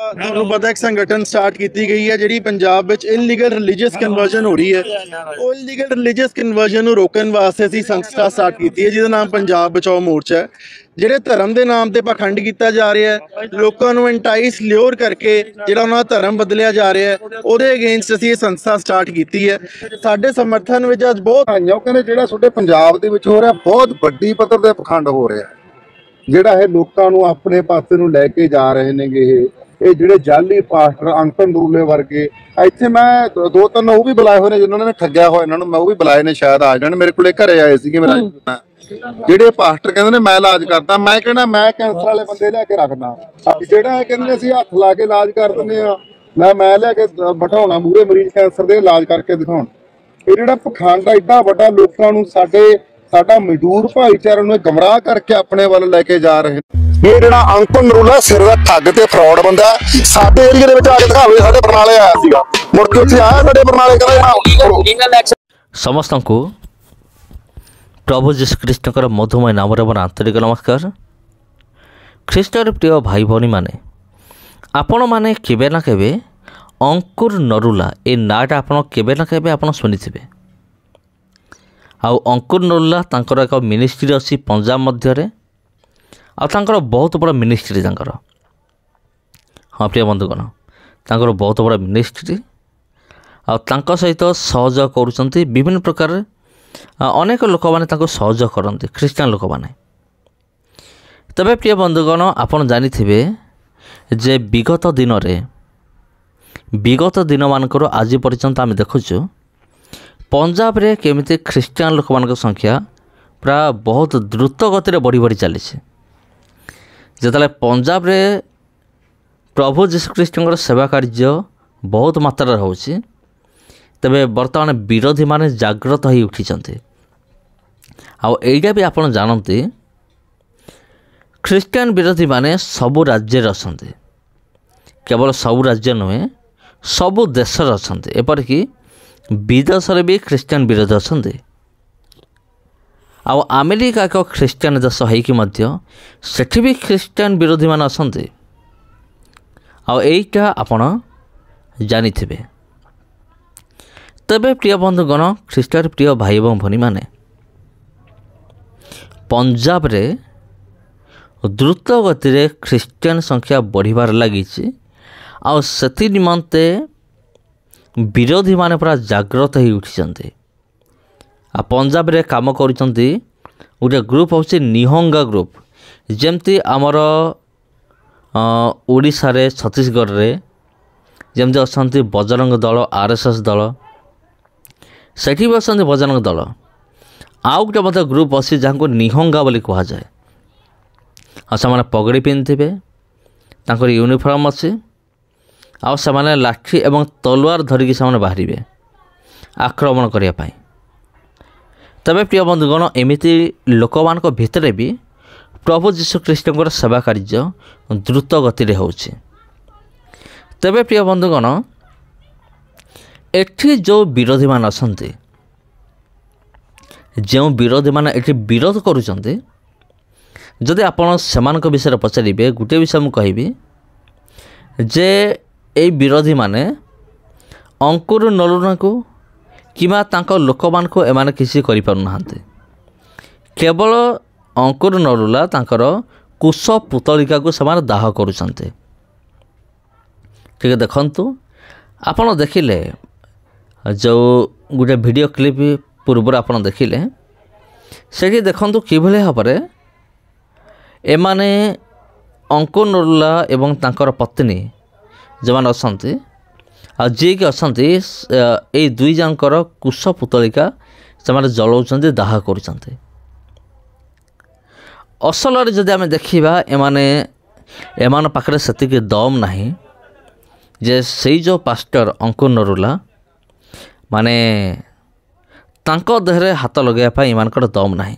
ਤੁਹਾਨੂੰ ਪਤਾ ਇੱਕ ਸੰਗਠਨ ਸਟਾਰਟ ਕੀਤੀ ਗਈ ਹੈ ਜਿਹੜੀ ਪੰਜਾਬ ਵਿੱਚ ਇਲੀਗਲ ਰਿਲੀਜੀਅਸ ਕਨਵਰਜਨ ਹੋ ਰਹੀ ਹੈ। ਉਹ ਇਲੀਗਲ ਰਿਲੀਜੀਅਸ ਕਨਵਰਜਨ ਨੂੰ ਰੋਕਣ ਵਾਸਤੇ ਅਸੀਂ ਸੰਸਥਾ ਸਟਾਰਟ ਕੀਤੀ ਹੈ ਜਿਹਦਾ ਨਾਮ ਪੰਜਾਬ ਬਚਾਓ ਮੋਰਚਾ ਹੈ। ਜਿਹੜੇ ਧਰਮ ਦੇ ਨਾਮ ਤੇ ਪਖੰਡ ਕੀਤਾ ਜਾ ਰਿਹਾ ਹੈ, ਲੋਕਾਂ ਨੂੰ ਐਂਟਾਈਸ ਲਿਓਰ ਕਰਕੇ ਜਿਹੜਾ ਉਹਨਾਂ ਦਾ ਧਰਮ ਬਦਲਿਆ ਜਾ ਰਿਹਾ ਹੈ, ਉਹਦੇ ਅਗੇਂਸਟ ਅਸੀਂ ਇਹ ਸੰਸਥਾ ਸਟਾਰਟ ਕੀਤੀ ਹੈ। ਸਾਡੇ ਸਮਰਥਨ ਵਿੱਚ ਅੱਜ ਬਹੁਤ ਆਈਆਂ। ਉਹ ਕਹਿੰਦੇ ਜਿਹੜਾ ਤੁਹਾਡੇ ਪੰਜਾਬ ਦੇ ਵਿੱਚ ਹੋ ਰਿਹਾ ਬਹੁਤ ਵੱਡੀ ਪੱਧਰ ਤੇ ਪਖੰਡ ਹੋ ਰਿਹਾ, ਜਿਹੜਾ ਇਹ ਲੋਕਾਂ ਨੂੰ ਆਪਣੇ ਪਾਸੇ ਨੂੰ ਲੈ ਕੇ ਜਾ ਰਹੇ ਨੇਗੇ। ਇਹ ਜਿਹੜੇ ਜਾਲੀ ਪਾਸਟਰ ਅੰਕਨ ਦੂਲੇ ਵਰਗੇ, ਇੱਥੇ ਮੈਂ 2-3 ਉਹ ਵੀ ਬੁਲਾਏ ਹੋਏ ਨੇ ਜਿਨ੍ਹਾਂ ਨੇ ਠੱਗਿਆ ਹੋਇਆ ਇਹਨਾਂ ਨੂੰ, ਮੈਂ ਉਹ ਵੀ ਬੁਲਾਏ ਨੇ, ਸ਼ਾਇਦ ਆ ਜਾਣ। ਮੇਰੇ ਕੋਲੇ ਘਰੇ ਆਏ ਸੀਗੇ ਮੇਰਾ ਜਿਹੜੇ ਪਾਸਟਰ ਕਹਿੰਦੇ ਨੇ ਮੈਂ ਇਲਾਜ ਕਰਦਾ, ਮੈਂ ਕਹਿੰਦਾ ਮੈਂ ਕੈਂਸਰ ਵਾਲੇ ਬੰਦੇ ਲਿਆ ਕੇ ਰੱਖਦਾ। ਜਿਹੜਾ ਇਹ ਕਹਿੰਦੇ ਅਸੀਂ ਹੱਥ ਲਾ ਕੇ ਇਲਾਜ ਕਰ ਦਿੰਦੇ ਆ, ਮੈਂ ਲਿਆ ਕੇ ਬਿਠਾਉਣਾ ਮੂਹਰੇ ਮਰੀਜ਼ ਕੈਂਸਰ ਦੇ ਇਲਾਜ ਕਰਕੇ ਦਿਖਾਉਣ। ਇਹ ਜਿਹੜਾ ਪਖੰਡ ਐਡਾ ਵੱਡਾ ਲੋਕਾਂ ਨੂੰ ਸਾਡਾ ਮਜ਼ਦੂਰ ਭਾਈਚਾਰੇ ਨੂੰ ਗਮਰਾਹ ਕਰਕੇ ਆਪਣੇ ਵੱਲ ਲੈ ਕੇ ਜਾ ਰਹੇ ਨੇ। ਇਹ ਜਿਹੜਾ ਅੰਕੁਰ ਨਰੂਲਾ ਸਿਰ ਦਾ ਠੱਗ ਤੇ ਫਰਾਡ ਬੰਦਾ ਸਾਡੇ ਏਰੀਏ ਦੇ ਵਿੱਚ ਆ ਕੇ ਦਿਖਾਵੇ। ਸਾਡੇ ਬਰਨਾਲੇ ਆਇਆ ਸੀਗਾ, ਮੁੜ ਕੇ ਉੱਥੇ ਆਇਆ ਸਾਡੇ ਬਰਨਾਲੇ ਕਹਿੰਦਾ ସମସ୍ତଙ୍କୁ ପ୍ରଭୁ ଯୀଶୁଖ୍ରୀଷ୍ଟଙ୍କର ମଧୁମୟ ନାମରେ ମୋର ଆନ୍ତରିକ ନମସ୍କାର। ଖ୍ରୀଷ୍ଟର ପ୍ରିୟ ଭାଇ ଭଉଣୀମାନେ, ଆପଣମାନେ କେବେ ନା କେବେ ଅଙ୍କୁର ନରୁଲା ଏ ନାଁଟା ଆପଣ କେବେ ନା କେବେ ଆପଣ ଶୁଣିଥିବେ। ଆଉ ଅଙ୍କୁର ନରୁଲା ତାଙ୍କର ଏକ ମିନିଷ୍ଟ୍ରି ଅଛି ପଞ୍ଜାବ ମଧ୍ୟରେ, ଆଉ ତାଙ୍କର ବହୁତ ବଡ଼ ମିନିଷ୍ଟ୍ରି ତାଙ୍କର। ହଁ ପ୍ରିୟ ବନ୍ଧୁଗଣ, ତାଙ୍କର ବହୁତ ବଡ଼ ମିନିଷ୍ଟ୍ରି, ଆଉ ତାଙ୍କ ସହିତ ସହଯୋଗ କରୁଛନ୍ତି ବିଭିନ୍ନ ପ୍ରକାର ଅନେକ ଲୋକମାନେ ତାଙ୍କୁ ସହଯୋଗ କରନ୍ତି, ଖ୍ରୀଷ୍ଟିଆନ ଲୋକମାନେ। ତେବେ ପ୍ରିୟ ବନ୍ଧୁଗଣ, ଆପଣ ଜାଣିଥିବେ ଯେ ବିଗତ ଦିନମାନଙ୍କର ଆଜି ପର୍ଯ୍ୟନ୍ତ ଆମେ ଦେଖୁଛୁ ପଞ୍ଜାବରେ କେମିତି ଖ୍ରୀଷ୍ଟିଆନ ଲୋକମାନଙ୍କ ସଂଖ୍ୟା ପ୍ରାୟ ବହୁତ ଦ୍ରୁତ ଗତିରେ ବଢ଼ି ବଢ଼ି ଚାଲିଛି। ଯେତେବେଳେ ପଞ୍ଜାବରେ ପ୍ରଭୁ ଯୀଶୁଖ୍ରୀଷ୍ଟଙ୍କର ସେବା କାର୍ଯ୍ୟ ବହୁତ ମାତ୍ରାରେ ହେଉଛି, ତେବେ ବର୍ତ୍ତମାନ ବିରୋଧୀମାନେ ଜାଗ୍ରତ ହୋଇ ଉଠିଛନ୍ତି। ଆଉ ଏଇଟା ବି ଆପଣ ଜାଣନ୍ତି, ଖ୍ରୀଷ୍ଟିଆନ ବିରୋଧୀମାନେ ସବୁ ରାଜ୍ୟରେ ଅଛନ୍ତି, କେବଳ ସବୁ ରାଜ୍ୟ ନୁହେଁ ସବୁ ଦେଶରେ ଅଛନ୍ତି, ଏପରିକି ବିଦେଶରେ ବି ଖ୍ରୀଷ୍ଟିଆନ ବିରୋଧୀ ଅଛନ୍ତି। ଆଉ ଆମେରିକା ଏକ ଖ୍ରୀଷ୍ଟିଆନ ଦେଶ ହେଇକି ମଧ୍ୟ ସେଠି ବି ଖ୍ରୀଷ୍ଟିଆନ ବିରୋଧୀମାନେ ଅଛନ୍ତି। ଆଉ ଏଇଟା ଆପଣ ଜାଣିଥିବେ। ତେବେ ପ୍ରିୟ ବନ୍ଧୁଗଣ, ଖ୍ରୀଷ୍ଟର ପ୍ରିୟ ଭାଇ ଏବଂ ଭଉଣୀମାନେ, ପଞ୍ଜାବରେ ଦ୍ରୁତ ଗତିରେ ଖ୍ରୀଷ୍ଟିଆନ ସଂଖ୍ୟା ବଢ଼ିବାରେ ଲାଗିଛି। ଆଉ ସେଥି ନିମନ୍ତେ ବିରୋଧୀମାନେ ପୁରା ଜାଗ୍ରତ ହୋଇ ଉଠିଛନ୍ତି। ଆଉ ପଞ୍ଜାବରେ କାମ କରୁଛନ୍ତି ଗୋଟେ ଗ୍ରୁପ୍ ହେଉଛି ନିହଙ୍ଗା ଗ୍ରୁପ୍। ଯେମିତି ଆମର ଓଡ଼ିଶାରେ ଛତିଶଗଡ଼ରେ ଯେମିତି ଅଛନ୍ତି ବଜରଙ୍ଗ ଦଳ, RSS ଦଳ, ସେଠି ବି ଅଛନ୍ତି ବଜରଙ୍ଗ ଦଳ। ଆଉ ଗୋଟେ ମଧ୍ୟ ଗ୍ରୁପ୍ ଅଛି ଯାହାକୁ ନିହଙ୍ଗା ବୋଲି କୁହାଯାଏ। ଆଉ ସେମାନେ ପଗଡ଼ି ପିନ୍ଧିଥିବେ, ତାଙ୍କର ୟୁନିଫର୍ମ ଅଛି, ଆଉ ସେମାନେ ଲାଠି ଏବଂ ତଲୱାର ଧରିକି ସେମାନେ ବାହାରିବେ ଆକ୍ରମଣ କରିବା ପାଇଁ। ତେବେ ପ୍ରିୟ ବନ୍ଧୁଗଣ, ଏମିତି ଲୋକମାନଙ୍କ ଭିତରେ ବି ପ୍ରଭୁ ଯୀଶୁଖ୍ରୀଷ୍ଟଙ୍କର ସେବା କାର୍ଯ୍ୟ ଦ୍ରୁତ ଗତିରେ ହେଉଛି। ତେବେ ପ୍ରିୟ ବନ୍ଧୁଗଣ, ଏଠି ଯେଉଁ ବିରୋଧୀମାନେ ଅଛନ୍ତି, ଯେଉଁ ବିରୋଧୀମାନେ ଏଠି ବିରୋଧ କରୁଛନ୍ତି, ଯଦି ଆପଣ ସେମାନଙ୍କ ବିଷୟରେ ପଚାରିବେ, ଗୋଟିଏ ବିଷୟ ମୁଁ କହିବି ଯେ ଏଇ ବିରୋଧୀମାନେ ଅଙ୍କୁର ନରୁଲାଙ୍କୁ କିମ୍ବା ତାଙ୍କ ଲୋକମାନଙ୍କୁ ଏମାନେ କିଛି କରିପାରୁନାହାନ୍ତି। କେବଳ ଅଙ୍କୁର ନରୁଲା ତାଙ୍କର କୁଶ ପୁତଳିକାକୁ ସେମାନେ ଦାହ କରୁଛନ୍ତି। ଟିକେ ଦେଖନ୍ତୁ, ଆପଣ ଦେଖିଲେ ଯେଉଁ ଗୋଟେ ଭିଡ଼ିଓ କ୍ଲିପ୍ ପୂର୍ବରୁ ଆପଣ ଦେଖିଲେ, ସେଠି ଦେଖନ୍ତୁ କିଭଳି ଭାବରେ ଏମାନେ ଅଙ୍କୁର ନରୁଲା ଏବଂ ତାଙ୍କର ପତ୍ନୀ ଯେଉଁମାନେ ଅଛନ୍ତି, ଆଉ ଯିଏକି ଅଛନ୍ତି, ଏଇ ଦୁଇ ଜଣଙ୍କର କୁଶ ପୁତଳିକା ସେମାନେ ଜଳାଉଛନ୍ତି, ଦାହ କରୁଛନ୍ତି। ଅସଲରେ ଯଦି ଆମେ ଦେଖିବା, ଏମାନଙ୍କ ପାଖରେ ସେତିକି ଦମ୍ ନାହିଁ ଯେ ସେଇ ଯେଉଁ ପାଷ୍ଟର ଅଙ୍କୁର ନରୁଲା ମାନେ ତାଙ୍କ ଦେହରେ ହାତ ଲଗାଇବା ପାଇଁ ଏମାନଙ୍କର ଦମ୍ ନାହିଁ।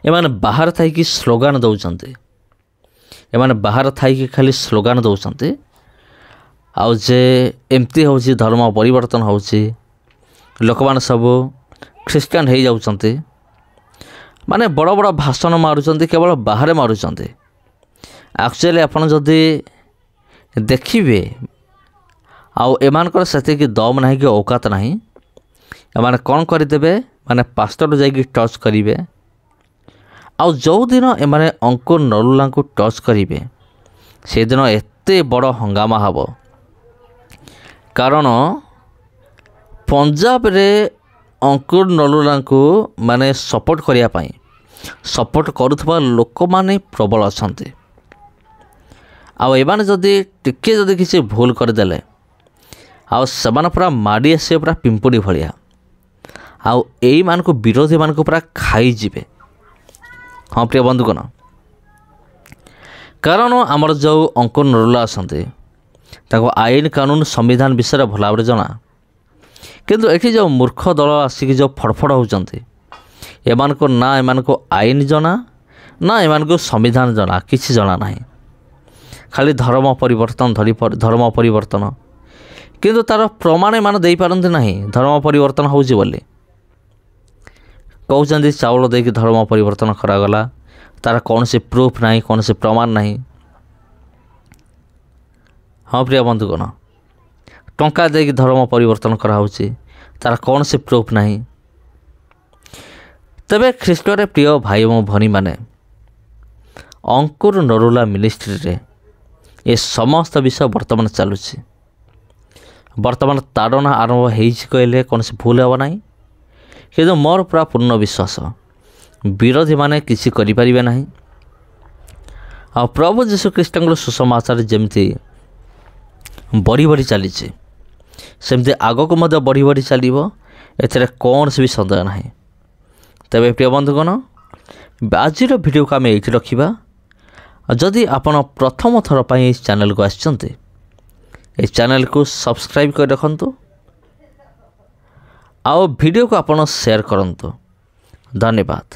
ଏମାନେ ବାହାରେ ଥାଇକି ସ୍ଲୋଗାନ ଦେଉଛନ୍ତି, ଖାଲି ସ୍ଲୋଗାନ ଦେଉଛନ୍ତି। ଆଉ ଯେ ଏମିତି ହେଉଛି, ଧର୍ମ ପରିବର୍ତ୍ତନ ହେଉଛି, ଲୋକମାନେ ସବୁ ଖ୍ରୀଷ୍ଟିଆନ ହେଇଯାଉଛନ୍ତି, ମାନେ ବଡ଼ ବଡ଼ ଭାଷଣ ମାରୁଛନ୍ତି, କେବଳ ବାହାରେ ମାରୁଛନ୍ତି। ଆକ୍ଚୁଆଲି ଆପଣ ଯଦି ଦେଖିବେ ଆଉ ଏମାନଙ୍କର ସେତିକି ଦମ୍ ନାହିଁ କି ଔକାତ ନାହିଁ। ଏମାନେ କ'ଣ କରିଦେବେ, ମାନେ ପାସ୍ତର ଯାଇକି ଟଚ୍ କରିବେ। ଆଉ ଯେଉଁଦିନ ଏମାନେ ଅଙ୍କୁର ନରୁଲାଙ୍କୁ ଟଚ୍ କରିବେ ସେଦିନ ଏତେ ବଡ଼ ହଙ୍ଗାମା ହେବ। କାରଣ ପଞ୍ଜାବରେ ଅଙ୍କୁର ନରୁଲାଙ୍କୁ ମାନେ ସପୋର୍ଟ କରିବା ପାଇଁ ସପୋର୍ଟ କରୁଥିବା ଲୋକମାନେ ପ୍ରବଳ ଅଛନ୍ତି। ଆଉ ଏମାନେ ଯଦି ଟିକିଏ ଯଦି କିଛି ଭୁଲ କରିଦେଲେ ଆଉ ସେମାନେ ପୁରା ମାଡ଼ି ଆସିବେ ପୁରା ପିମ୍ପୁଡ଼ି ଭଳିଆ। ଆଉ ଏଇମାନଙ୍କୁ ବିରୋଧୀମାନଙ୍କୁ ପୁରା ଖାଇଯିବେ। ହଁ ପ୍ରିୟ ବନ୍ଧୁଗଣ, କାରଣ ଆମର ଯେଉଁ ଅଙ୍କୁର ନରୁଲା ଅଛନ୍ତି ତାଙ୍କୁ ଆଇନ କାନୁନ ସମ୍ବିଧାନ ବିଷୟରେ ଭଲ ଭାବରେ ଜଣା। କିନ୍ତୁ ଏଠି ଯେଉଁ ମୂର୍ଖ ଦଳ ଆସିକି ଯେଉଁ ଫଡ଼ଫଡ଼ ହେଉଛନ୍ତି ଏମାନଙ୍କୁ ନା ଏମାନଙ୍କୁ ଆଇନ ଜଣା ନା ଏମାନଙ୍କୁ ସମ୍ବିଧାନ ଜଣା, କିଛି ଜଣା ନାହିଁ। ଖାଲି ଧର୍ମ ପରିବର୍ତ୍ତନ କିନ୍ତୁ ତା'ର ପ୍ରମାଣ ଏମାନେ ଦେଇପାରନ୍ତି ନାହିଁ ଧର୍ମ ପରିବର୍ତ୍ତନ ହେଉଛି ବୋଲି। କହୁଛନ୍ତି ଚାଉଳ ଦେଇକି ଧର୍ମ ପରିବର୍ତ୍ତନ କରାଗଲା, ତା'ର କୌଣସି ପ୍ରୁଫ୍ ନାହିଁ, କୌଣସି ପ୍ରମାଣ ନାହିଁ। ହଁ ପ୍ରିୟ ବନ୍ଧୁଗଣ, ଟଙ୍କା ଦେଇକି ଧର୍ମ ପରିବର୍ତ୍ତନ କରାହେଉଛି, ତା'ର କୌଣସି ପ୍ରୁଫ୍ ନାହିଁ। ତେବେ ଖ୍ରୀଷ୍ଟରେ ପ୍ରିୟ ଭାଇ ଓ ଭଉଣୀମାନେ, ଅଙ୍କୁର ନରୁଲା ମିନିଷ୍ଟ୍ରିରେ ଏ ସମସ୍ତ ବିଷୟ ବର୍ତ୍ତମାନ ଚାଲୁଛି। ବର୍ତ୍ତମାନ ତାଡ଼ନା ଆରମ୍ଭ ହେଇଛି କହିଲେ କୌଣସି ଭୁଲ ହେବ ନାହିଁ। କିନ୍ତୁ ମୋର ପୁରା ପୂର୍ଣ୍ଣ ବିଶ୍ୱାସ ବିରୋଧୀମାନେ କିଛି କରିପାରିବେ ନାହିଁ। ଆଉ ପ୍ରଭୁ ଯୀଶୁଖ୍ରୀଷ୍ଟଙ୍କର ସୁସମାଚାର ଯେମିତି ବଢ଼ି ବଢ଼ି ଚାଲିଛି ସେମିତି ଆଗକୁ ମଧ୍ୟ ବଢ଼ି ବଢ଼ି ଚାଲିବ, ଏଥିରେ କୌଣସି ବି ସନ୍ଦେହ ନାହିଁ। ତେବେ ପ୍ରିୟ ବନ୍ଧୁଗଣ, ଆଜିର ଭିଡ଼ିଓକୁ ଆମେ ଏଇଠି ରଖିବା। ଯଦି ଆପଣ ପ୍ରଥମ ଥର ପାଇଁ ଏହି ଚ୍ୟାନେଲକୁ ଆସିଛନ୍ତି, ଏହି ଚ୍ୟାନେଲକୁ ସବସ୍କ୍ରାଇବ୍ କରି ରଖନ୍ତୁ ଆଉ ଭିଡ଼ିଓକୁ ଆପଣ ସେୟାର କରନ୍ତୁ। ଧନ୍ୟବାଦ।